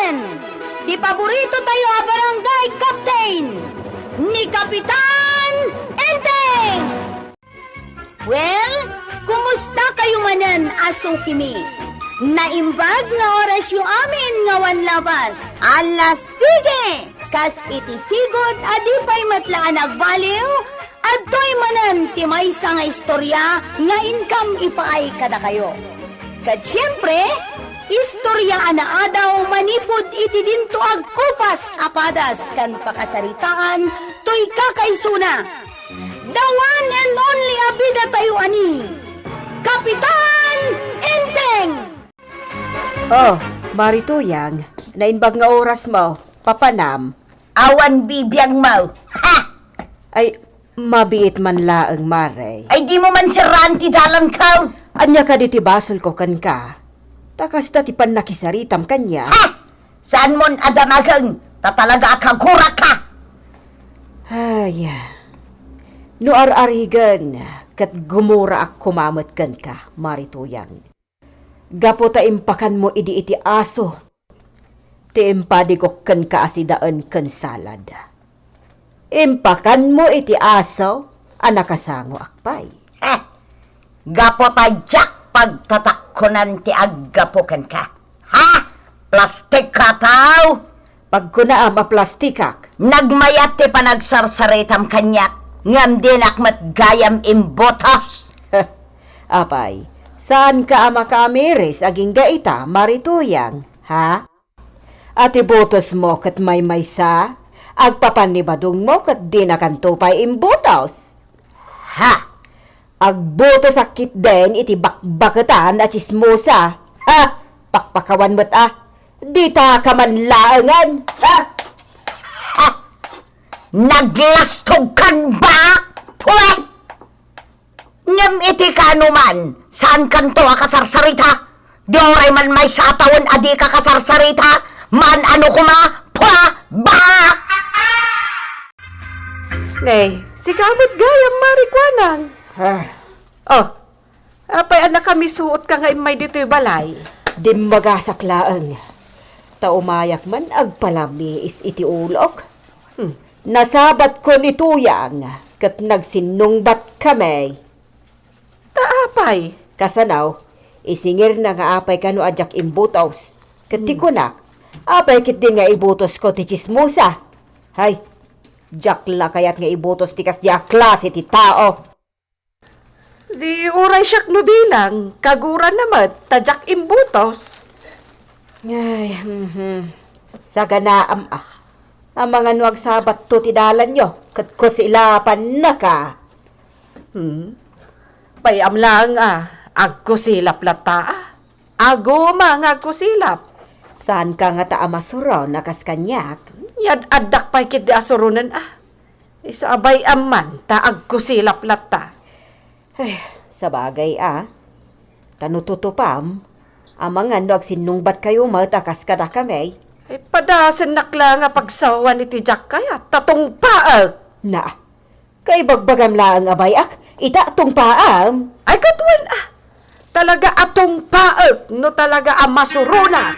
natin, di paborito tayo a barangay captain, ni Kapitan Enteng! Well, kumusta kayo manan, aso kimi? Naimbag nga oras yung amin nga labas. Ala, sige! Kas iti sigod, adi pa'y matlaan agbaliw, at to'y manan timaysa nga istorya nga income ipaay kada kayo. Kat siyempre, istorya ana adaw manipod iti dinto agkupas apadas kan pakasaritaan to'y kakaisuna. The one and only abida tayo ani, Kapitan Enteng! Oh, Marituyang, nainbag nga oras mo, papanam. Awan bibiyang mo, ha! Ay, mabiit man laang mare. Ay di mo man siranti dalang ka! Anya ka di tibasol ko kan ka. Takas dati pan nakisaritam kanya. Ha! Saan mon adamagang tatalaga akagura ka? Ay, no ar-arigan, kat gumura ak kumamot kan ka, Marituyang. Gapo ta impakan mo iti aso. Ti impadigok kan ka asidaan kan salad. Impakan mo iti aso, anakasango akpay. Eh, gapo pa jak pagtatakkunan ti aggapukan ka. Ha? Plastik ka tao? Pag kuna ama plastikak, Nagmayat ti panagsarsaretam kanyak, ngam dinak matgayam imbotos. apay, saan ka ama kamiris aging gaita, Marituyang, ha? Ati botos mo kat may maysa, agpapanibadong mo kat di na kanto pa'y imbotos. Ha? Agbotos sakit din iti bakbakatan at chismosa. Ha? Pakpakawan mo't di ta ka man laangan. Ha? Ha? Naglastog kan ba? Puwet! Ngam iti kanuman, saan kanto akasarsarita? Di oray man may satawan adi ka kasarsarita? Man ano kuma? Pwa! Ba! Nay, si kamot gayam marikwanang. Oh, apay anak kami suot ka nga may dito'y balay. Di magasak laang. Taumayak man agpalami is iti ulok. Nasabat ko ni Tuyang, kat nagsinungbat kami. Taapay. Kasanaw, isingir na nga apay kano adyak imbutos. Kat ti kunak, apay kit din nga ibutos ko ti chismosa. Hay, jakla kayat nga ibutos ti kas di aklas iti tao. Di uray siyak no bilang, kaguran naman, tadyak imbutos. Ay, sa ganaam ang mga nuwag sabat to tidalan nyo, kat ko silapan na ka. Payam lang agko silap lata Ago mga agko silap. Saan ka nga ta amasuro nakas kanyak? Yad adak pa'y kit di asurunan Iso abay aman, ta agko silap lata. Ay, sa bagay tanututupam, ang mga nuwag sinungbat kayo matakas kada kami. Ay padasan nakla nga pagsawan iti jak kaya, tatong paag. Na, kay bagbagam lang abayak, ita atong paam. Ay katuan talaga atong paag, no talaga masuruna.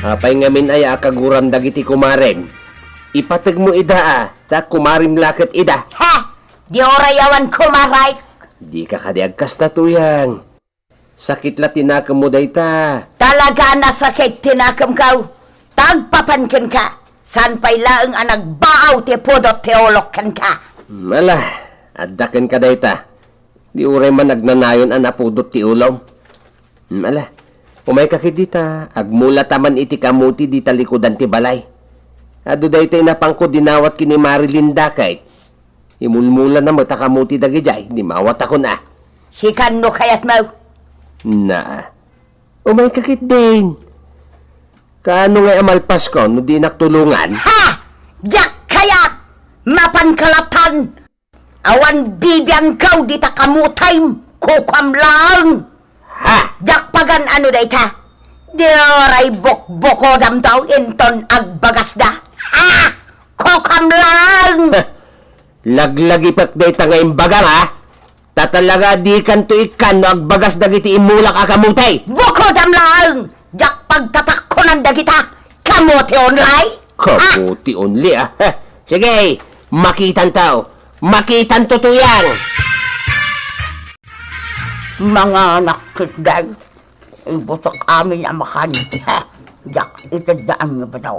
Apay ngamin ay akaguram dagiti kumaren. Ipatag mo ida ta kumarim lakit ida. Ha? Di orayawan kumaray. Di ka kadiag kasta tuyang. Sakit la tinakam mo dayta. Talaga nasakit tinakam ka. Tagpapankin ka. San pa'y laang anagbaaw ti pudot teolog kan ka. Mala, adakan ka dayta. Di uray man nagnanayon ang napudot ti ulaw. Mala, umay kakit dita. Agmula taman iti kamuti di talikodan ti balay. Ado dayta napangko dinawat kini Marilyn Dakay. Imulmula na matakamuti dagijay. Di mawat ako na. Sikan no kayat mo. Na, umay kakit din. Kaano nga amalpas ko no di naktulungan? Ha! Jak kayat! Mapankalatan! Awan bibiyang kaw di takamutay kukwam lang! Ha? Jak pagan ano day ka? Di oray bok-boko dam daw inton agbagas da! Ha! Kukwam lang! Laglagi pak day nga imbagang ha? Tatalaga di kan to ikan no agbagas dagiti imulak akamutay. Boko dam lang! Jak pagtatak ko ng dagita, kamote onlay? Kabuti only ah. Ha, sige, makitan tao. Makitan tutuyang. Mga anak kitday, ibutok amin ang makan. Jak, itadaan niyo ba daw?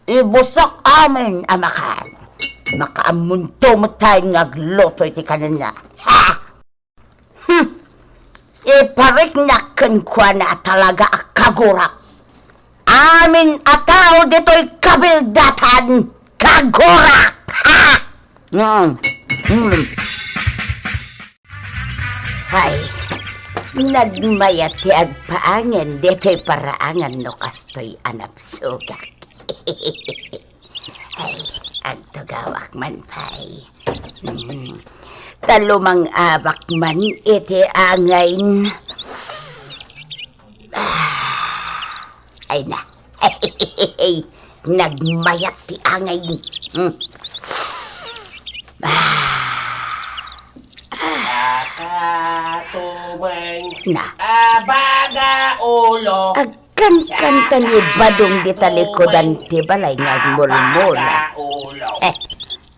Ibusok amin ang makan. Makaamunto mo tayo ngagloto iti kanina. Ha! Iparik na kwa na talaga kagurak. Amin ataw dito'y kabildatan kagurak. Ha! Hay, nagmayati agpaangan dito'y paraangan no kastoy anapsugak. Ay, ang tugawak man pay. Talumang abak man iti angayin. Ay na. Nagmayat ti angayin. Tumeng. Na. Abaga ulo. Agkan-kanta ni Badong di talikodan ti balay ngagmulmula. Ulo.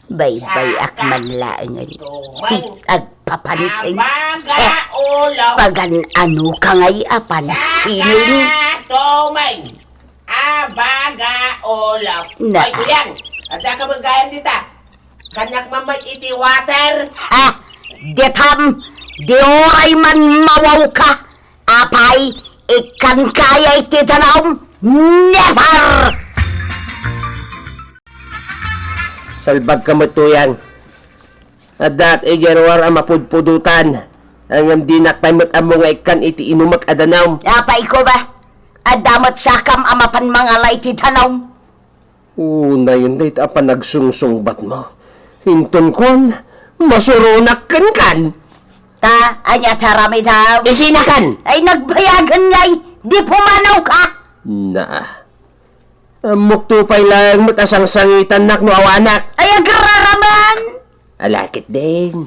Baybay akman laangan. Agpapanising. Abaga ulo. Pagan ano ka ngay apansining. Tumeng. Abaga ulo. Na. Ay, kuyang. Ada ka magayan dita. Kanyak mamay iti water. Ha? Detam, di oray man mawaw ka. Apay, ikan kaya iti danaw. Never! Salbag ka matuyang. Adat ejerwar ang mapudpudutan. Ang dinak paimot ang mga ikan iti inumak adanaw. Apay ko ba? Adamot sakam amapan mga lay ti danaw. Una yun dahit apa nagsungsungbat mo. Hinton kon, masurunak kan. Ta, anya tarami daw. Isinakan! Ay nagbayagan ngay, di pumanaw ka. Na. Mukto pa'y lang matasang sangitan nak no awanak. Ay agraraman. Alakit din.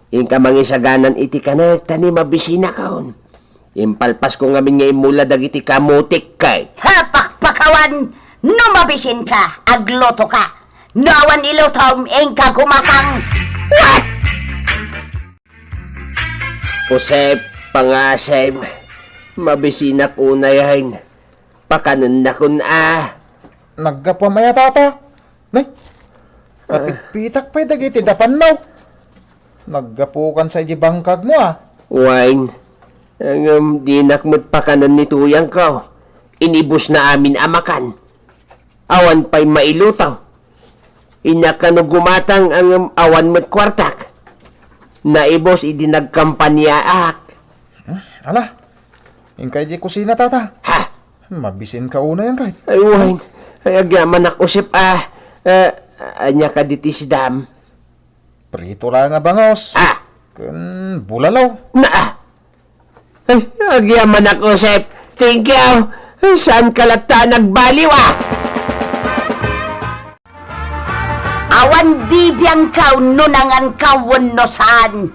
Yung kamangisaganan iti kanak, tani mabisina kaon. Impalpas ko ngamin nga imula dagiti kamutik kay. Hapakpakawan, numabisin ka, agloto ka. Nawan ilutom, engka kumakang. What? Usep, pangasem, mabisinak unayan. Pakanan na kun Nagkapamaya tata. Nay, kapitpitak pa'y dagiti dapan mo. Naggapukan sa bangkag mo Wine, ang dinak mo't pakanan ni tuyang ka. Inibus na amin amakan. Awan pa'y mailutaw. Inakano gumatang ang awan mo't kwartak. Naibos idi nagkampanyaak. Ala, ingkay di kusina tata. Ha? Mabisin ka una yan kahit. Ay, wine. Ay, agyaman usip anya ka diti si dam. Prito lang nga bangos. Kun bulalaw. Ay, agyaman usip. Thank you. Saan ka lata nagbaliw Awan bibiyang kaw nunangan kawon no saan.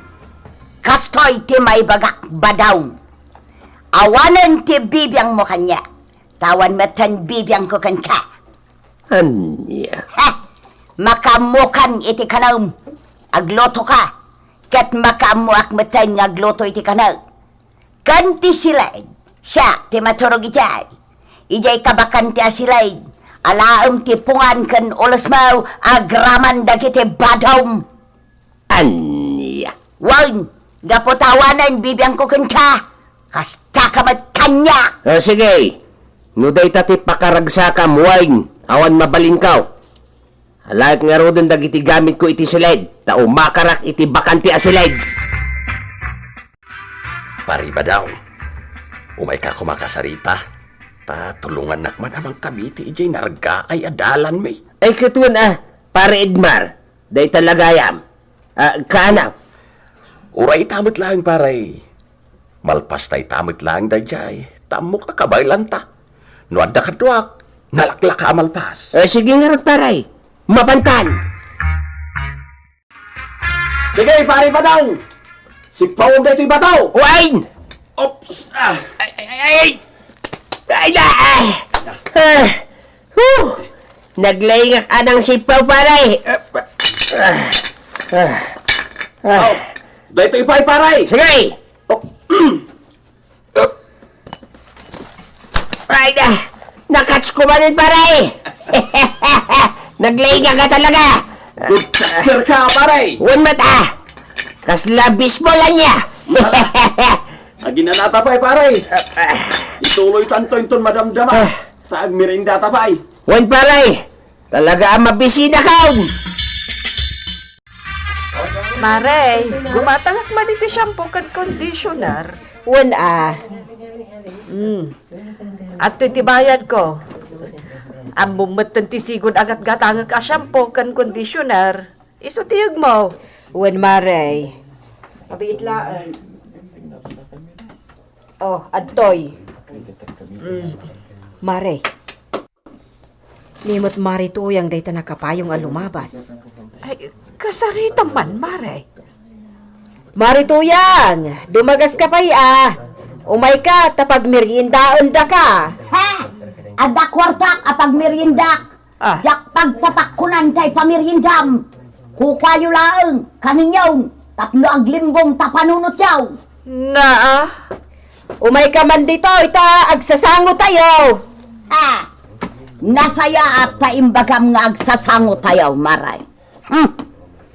Kastoy ti may bagak badaw. Awanan ti bibiyang mo kanya. Tawan matan bibiyang ko kan ka. Anya? Ha! Makamukan iti kanam. Agloto ka. Kat makamuak matan agloto iti kanam. Kanti silay. Siya ti maturog itay. Ijay kabakan ti asilay. Alaam ti pungan kan ulos mau agraman dagiti badaw. Anya? Wan, gapotawanan bibiyang ko kan ka. Kasta ka mat kanya. Sige. Nuday tati pakaragsakam, wine. Awan mabalingkaw. Alayat nga rodon dagiti gamit ko iti silid. Tao makarak iti bakanti asilid. Pariba daw. Umay ka kumakasarita. Tulungan nakman amang kabiti ijay narga ay adalan may. Ay katuan pare Edmar. Day talagayam. Kaanaw. Uray tamot lang paray. Malpas tay tamot lang dayjay. Tamo ka kabaylan ta. Nuad da kaduak. Nalaklak ka malpas. Sige nga ron paray. Mapantan. Sige, pare pa daw. Sigpawag na ito'y bataw. Wine! Ops! Ay! Ay na! Naglayngak anang sipaw paray. Dahito ipay, paray! Sige! Ay na! Nakats ko man din paray! Naglayngak ka talaga! Good catcher ka, paray! Huwag mata! Kaslabis mo lang niya! Agi na natapay, paray! Ituloy tanto-inton madamdama. Taag mirinda tapay. Huwag paray! Talaga ang mabisina ka! Mare, gumatangak man iti shampoo kan conditioner. Wan At iti bayad ko. Ang mumatan ti sigod agat gatangak a shampoo kan conditioner. Iso tiyag mo. wan maray. Pabiitlaan. Oh, adtoy. Mare. Limot marituyang day ta nakapayong alumabas. Ay, kasarita man, Mare. Marituyang, dumagas ka pa'y Umay ka, tapag meriendaon da ka. Ha? Ada kwartak apag meriendak. Ah. Jak pagtatakkunan kay pameriendam. Kukayo laeng kaninyaw. Tapno aglimbong tapanunot yaw. Na, Umay ka man dito, ita, agsasango tayo. Ha? Nasaya at taimbagam nga agsasango tayo, maray.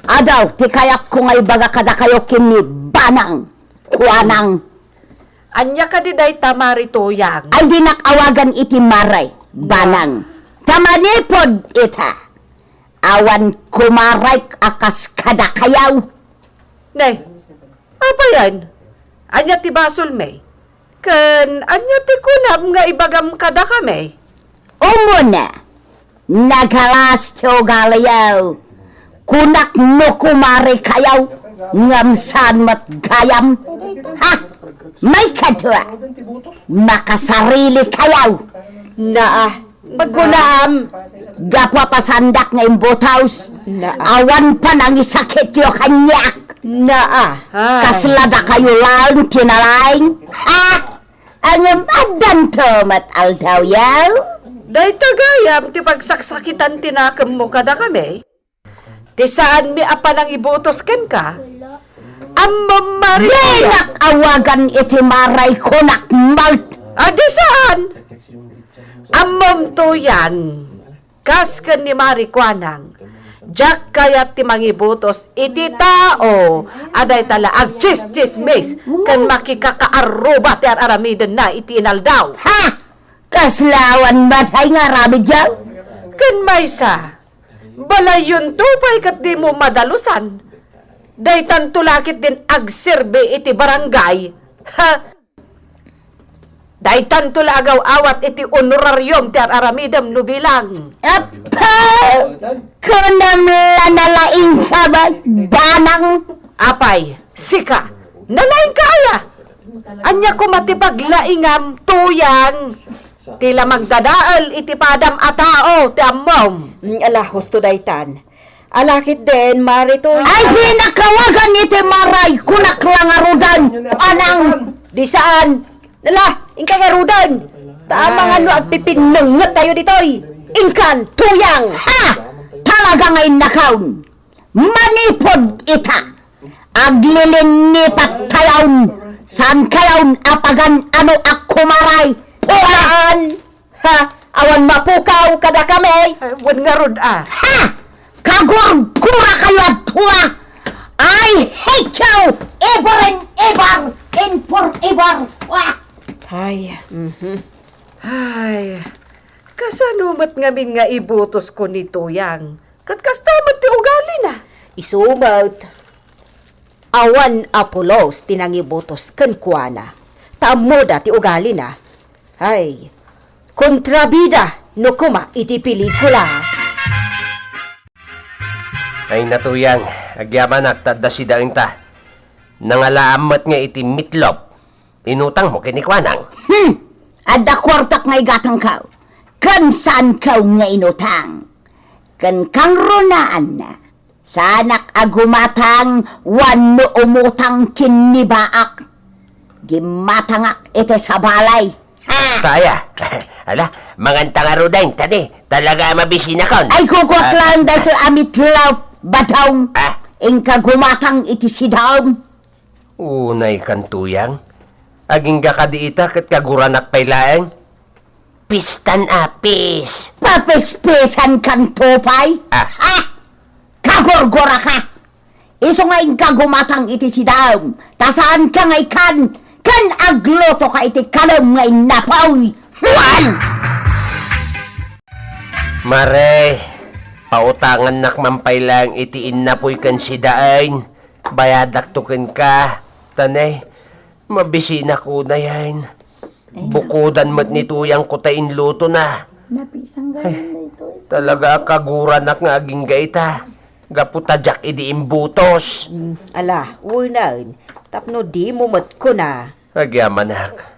Adaw, ti kayak ko ngay baga kada kayo kini banang, kuanang. anya ka di day tamaritoyang. Ay dinakawagan iti maray, banang. Tamanipod ita. Awan kumaray akas kada kayaw. Nay, apa yan? Anya ti basol may? Kan anya ti kunam nga ibagam kada kami? Umuna, nagalas to galayaw. Kunak no kumari kayaw, ngamsan mat gayam. Ha? May kadwa, makasarili kayaw. Magkunaam. Gapwa pasandak nga imbotaus, Naa. awan pa nang isakit yo kanyak. Ay. Kaslada kayo lang tinalaing. Ha? Ang madan to mat aldaw yaw. Day tagayam ti pagsaksakitan tinakam mo kada kami. Ti saan mi apanang ibutos ken ka? Amam Di Maria. nakawagan iti maray kunak malt. Adi saan? Amam to yan. Kas ken ni Marikwanang. Jak kayat ti mangibutos iti tao. Aday tala agchis-chis mes. Kan makikakaaruba ti aramiden na iti inaldaw. Ha? Kaslawan batay nga rabi dyan? Kan maysa. Balayon tupay kat di mo madalusan. Daytan tulakit din agserbe iti barangay. Ha? Daytan tulagaw awat iti honoraryum ti aramidam no bilang. Apa? Kunam lanalaing ka ba? Banang? Apay, sika, nalaing kaya. Anya ko matipaglaingam tuyang. Tila magdadaal iti padam a tao ti ammom. Alahos to daytan. Alakit din, marituy. Ay di nakawagan iti maray kunak lang arudan. Anang? Di saan? Nala, ingkang arudan. Tamang ano agpipinungot tayo ditoy. Ingkan, tuyang. Ha? Talaga ngay nakaon. Manipod ita. Aglilinipat kayawn. San kayawn apagan ano akumaray. Pulaan! Ha? Awan mapukaw kada kami. Wan nga rod ah. Ha? Kagurgura kayo at tuwa. I hate you ever and ever and forever. Wah! Ay, Ay, kasanumat ngamin nga ibutos ko ni tuyang. Katkastamat ti ugali na. isumot. Awan apulos tinangibutos ken kuana. Tamoda ti ugali na. Ay, kontrabida no kuma iti pelikula. Ay natuyang, agyaman agtadda si daing ta. Nangalaamat nga iti mitlop. Inutang mo kinikwanang. Ada kwartak ngay gatang kaw. Kan saan kaw nga inutang? Kan kang runaan na. Sanak agumatang wano umutang kinibaak. Gimatangak ito sa balay. Ha? Taya, Ala, manganta nga ro din, tadi. Talaga mabisi na kon. Ay kukwak lang dahil amit law batong. Ah, Ingka gumatang iti sidam. unay kantuyang. Aging gakadi ita kat kaguranak pailaeng. Pistan apis. Papespesan kang topay. Ah. Ha? Kagorgora ka. Iso nga ingka gumatang iti sidam. Tasaan ka ngay kan. Kan agloto ka iti kalam ngay napaw. Juan! Mare, pautangan nak mampailang itiin na po'y kan sidain. Bayadak tukin ka. Tanay, mabisi na ko na yan. Bukudan mo't nituyang ko tain luto na. Talaga kaguran nga aging gaita. Gaputadyak idi imbutos. Ala, unan. Tapno di mo mat ko na. Agyamanak.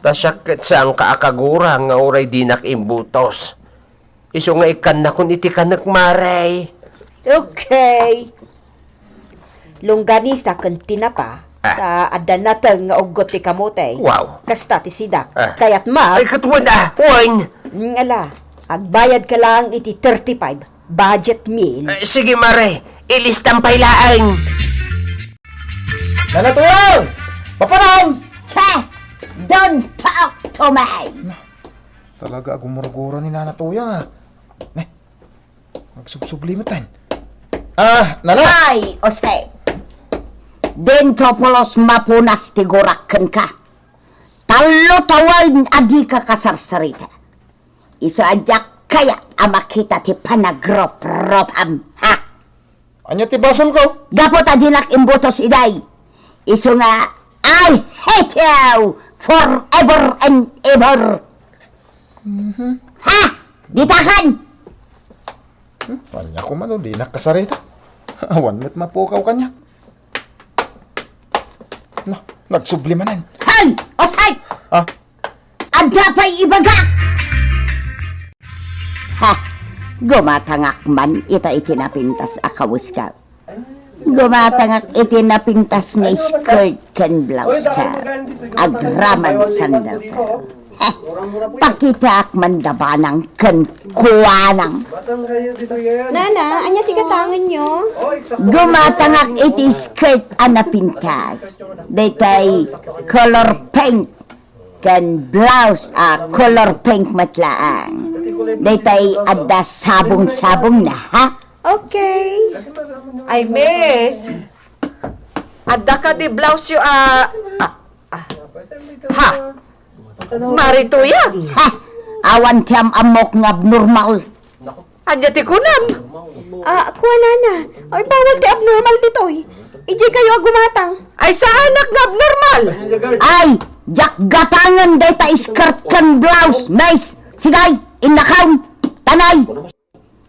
Tasyak saan kaakagura nga uray dinak imbutos. Iso nga ikan na kun iti kanak maray. Okay. Longganisa kan tinapa sa adan nateng nga ugot ti kamote. Wow. Kasta ti sidak. Ah. Kayat ma, Ay katuwan na, Juan. ala, agbayad ka lang iti 35 budget meal. Sige maray, ilistang pailaan. Nanatuyang! Papanang! Che! Don't talk to me! Talaga agumurugura ni Nanatuyang ah. Magsubsublimutan. Nana! Ay, Ose! Dentopolos mapunas tigurakkan ka. Talo tawan adi ka kasarsarita. Iso ajak kaya amakita ti panagrop-ropam, ha? Anya ti basol ko? Gapot adinak imbutos iday. Iso nga, I hate you forever and ever. Ha? Ditakan! Anya ko man o, di nakasarita. Awan mo't mapukaw kanya. Nagsublimanan. Hay! Osay! Ah, Adda pa'y ibaga! Ha! Gumatangak man ita itinapintas akawus ka. Gumatangak itinapintas nga skirt kan blouse ka. Agraman sandal ka. Pakitak man dabanang kan kuwanang. Nana, anya tigatangan nyo? Gumatangak iti skirt anapintas. Detay color pink kan blouse color pink matlaang. Detay adda sabong-sabong na ha. Okay. Ay, miss. Adda ka di blouse yung, ha? Marituyang. Ha! Awan tiyam amok nga abnormal. Anya ti kunam. Kuha nana. Ay, bawal ti abnormal ditoy. Iji kayo gumatang. Ay, sa anak nga abnormal. Ay! Jak gatangan data skirt kan blouse. Nice! Sigay! Inakaw! Tanay!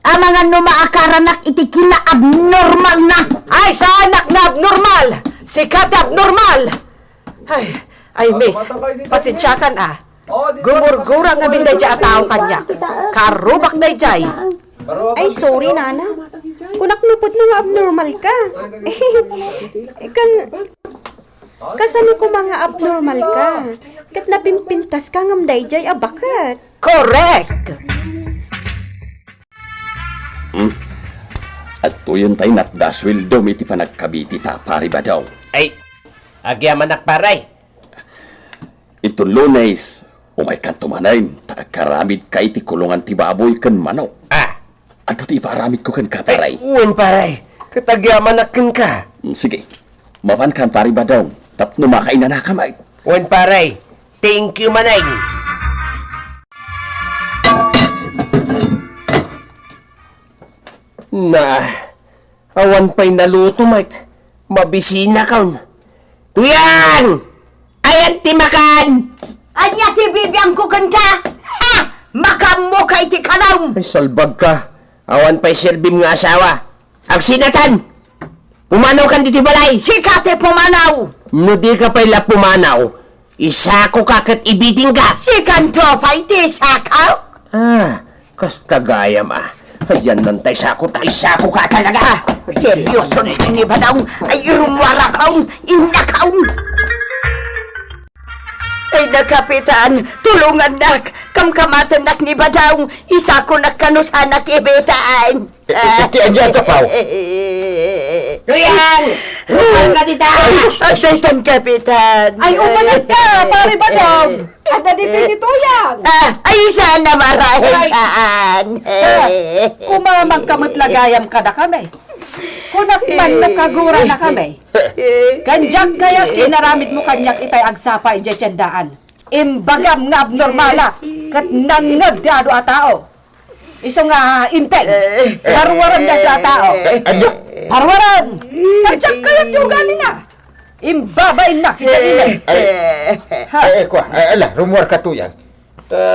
Ang mga numaakaranak iti kina abnormal na! Ay, sa anak nga abnormal. Sikat abnormal. Ay, miss. Pasensyakan Gumurgura nga binday dya atao kanyak. Karubak na jay. Ay, sorry nana. Kunaknupot na nga abnormal ka. Kasano ko mga abnormal ka. Kat napimpintas ka ngam dayjay abakat. Correct. At tuyon tayo natdaswil dom iti panagkabiti ta pari ba daw. Ay, agyamanak paray. Itong Lunes, umay kan tumanay, karamid ka iti kulungan ti baboy kan manok. Ano ti paramid ko kan kaparay? Uwan paray, katagyamanak ka. Sige, mapan kan pari ba daw, tapno makain na nakamay. Uwan paray, thank you manay. Awan pa'y naluto, mate. Mabisina kaun. Tuyang! Ayan ti makan! Anya ti bibiyang kukan ka! Ha! Makam mo kay ti kalaw! Ay, salbag ka. Awan pa'y sirbim nga asawa. Ang sinatan! Pumanaw kan diti balay! Sikate pumanaw! No di ka pa'y la pumanaw. Isako ka kat ibiting ka! Sikan tropay ti sakaw! Kas kagayam Ayan nantay sako tayo. Sako ka talaga! Seryoso na siya ni Badaw ay rumwara kaong inakaw! Ay na, Kapitan, tulungan nak, kamkamatan nak ni Badong, isa ko nakanusan nak ibitaan. Itian niya ka, Pao. Tuyang! Rumal ka dita! Asaytan, Kapitan. Ay, umanag ka, pare Badong! At dito ni Tuyang! Ay, sana marahil saan. Kumamang kamatlagayam ka na kami. Kunakman nakagura na kami. Kanjak kaya kinaramid mo kanyak itay agsapay dyan tiyandaan. Imbagam nga abnormala, kat nangag di ado a tao. Iso nga intel, harwaran na di a tao. Ano? Harwaran! Kanjak kaya tiugali na. Imbabain na kita nila. Ay, kwa, ala, rumor ka Tuyang.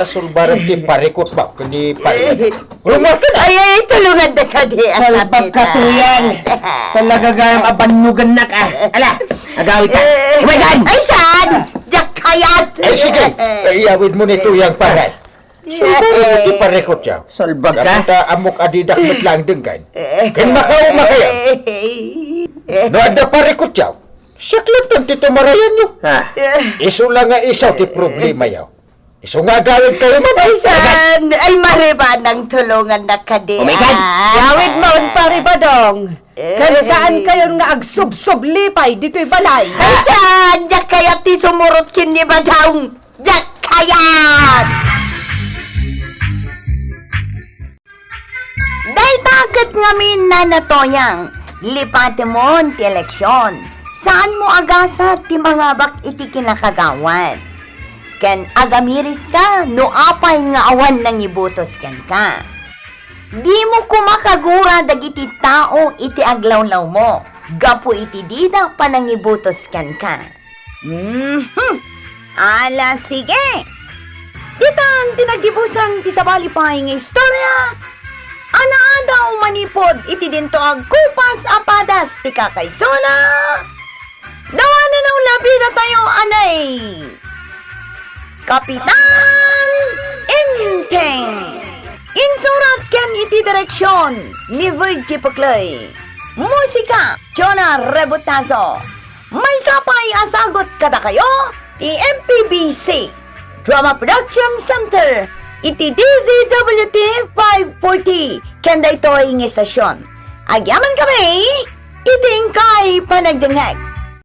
Sulbaran ti parikot ba? Kundi parikot. Rumor ka na. Ay, tulungan na ka di. Salbag ka, Tuyang! Talaga gayang abanugan na ka! Ala! Agawit ka! Umagan! Ay, saan? Diyak kayat. Ay, sige. Iyawid mo ni Tuyang paray. Sulbaran ti parikot yaw. Salbag ka! Kapita amok adidak mitlang denggan. Ken makauma kayo. No ada parikot yaw. Saklat ang titumarayan nyo. Ha? Iso lang nga isaw ti problema yaw. Iso nga gawin kayo Ay, mabay. saan? Ay, mariba ng tulungan na ka di. Umikan! Yawid mo, pare Badong. Kan saan kayo nga agsub-sub lipay dito'y balay? Ay, saan? Diyak kayat ti sumurot kin ni Badong. Diyak kayat. Day takot ngamin na natoyang. Lipate mo ti eleksyon. Saan mo agasa ti mga bak iti kinakagawan? Ken agamiris ka, no apay nga awan nang ibutos ken ka. Di mo kumakagura dagiti tao iti aglawlaw mo. Gapo iti dida panangibutos ken ka. Ala, sige. Ditan tinagibusan ti sabali pa nga istorya. Anaadaw manipod iti dinto agkupas apadas ti kakaysona. Dawanan ng labi na tayo anay. Kapitan Inteng. Insurat ken iti direksyon ni Virgie Pucloy. Musika, Jonah Rebutazo. May sapay asagot kada kayo, ti MPBC. Drama Production Center, iti DZWT 540, kenda ito ang istasyon. Agyaman kami, iting kay panagdengeg.